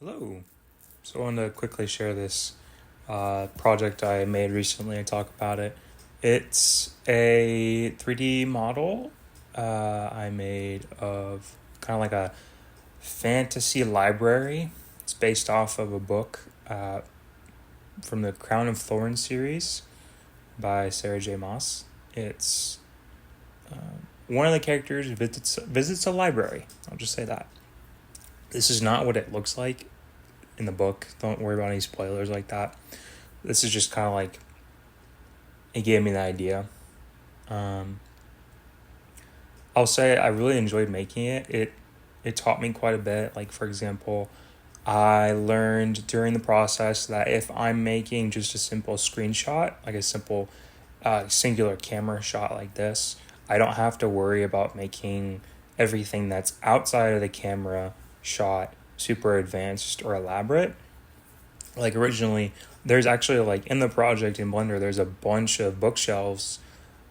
Hello. So I wanted to quickly share this project I made recently and talk about it. It's a 3D model I made of kind of like a fantasy library. It's based off of a book from the Crown of Thorns series by Sarah J. Maas. It's one of the characters visits a library. I'll just say that. This is not what it looks like in the book. Don't worry about any spoilers like that. This is just kind of like, it gave me the idea. I'll say I really enjoyed making it. It taught me quite a bit. Like, for example, I learned during the process that if I'm making just a simple screenshot, like a simple singular camera shot like this, I don't have to worry about making everything that's outside of the camera shot super advanced or elaborate. Like, originally, there's actually, like, in the project in Blender, there's a bunch of bookshelves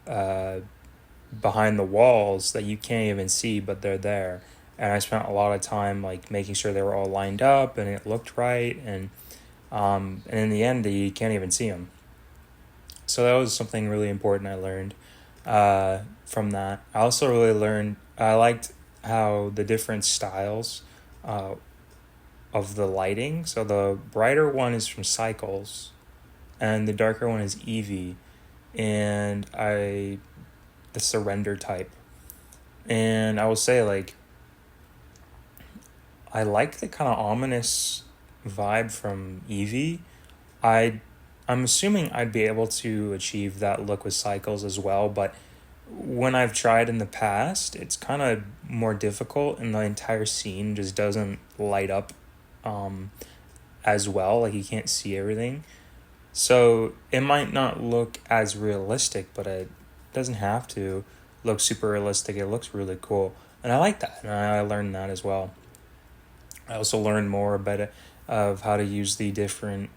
behind the walls that you can't even see, but they're there. And I spent a lot of time like making sure they were all lined up and it looked right, and in the end you can't even see them. So that was something really important I learned from that. I also really learned, I liked how the different styles of the lighting. So the brighter one is from Cycles, and the darker one is Eevee, and the surrender type. And I will say, like, I like the kind of ominous vibe from Eevee. I'm assuming I'd be able to achieve that look with Cycles as well, but when I've tried in the past, it's kind of more difficult, and the entire scene just doesn't light up as well. Like, you can't see everything. So it might not look as realistic, but it doesn't have to look super realistic. It looks really cool. And I like that. And I learned that as well. I also learned more about of how to use the different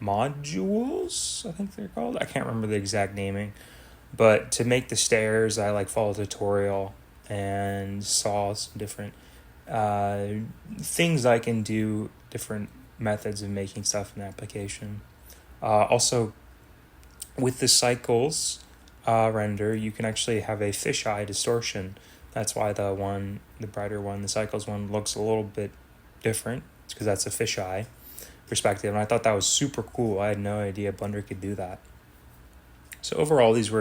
modules, I think they're called. I can't remember the exact naming. But to make the stairs, I like followed a tutorial and saw some different things I can do, different methods of making stuff in the application. Also, with the Cycles render, you can actually have a fisheye distortion. That's why the brighter one, the Cycles one, looks a little bit different. It's because that's a fisheye perspective, and I thought that was super cool. I had no idea Blender could do that. So overall, this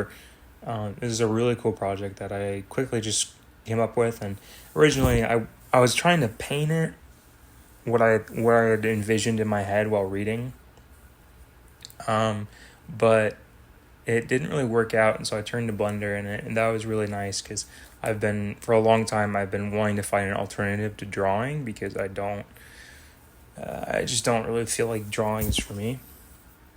is a really cool project that I quickly just came up with. And originally, I was trying to paint it what I had envisioned in my head while reading, but it didn't really work out, and so I turned to Blender, and that was really nice because for a long time, I've been wanting to find an alternative to drawing, because I just don't really feel like drawing is for me.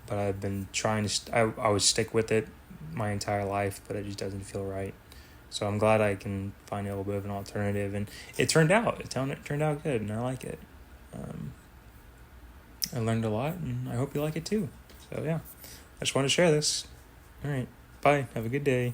But I've been trying to, I would stick with it my entire life, but it just doesn't feel right. So I'm glad I can find a little bit of an alternative, and it turned out good, and I like it. I learned a lot, and I hope you like it too. So yeah, I just want to share this. All right, bye. Have a good day.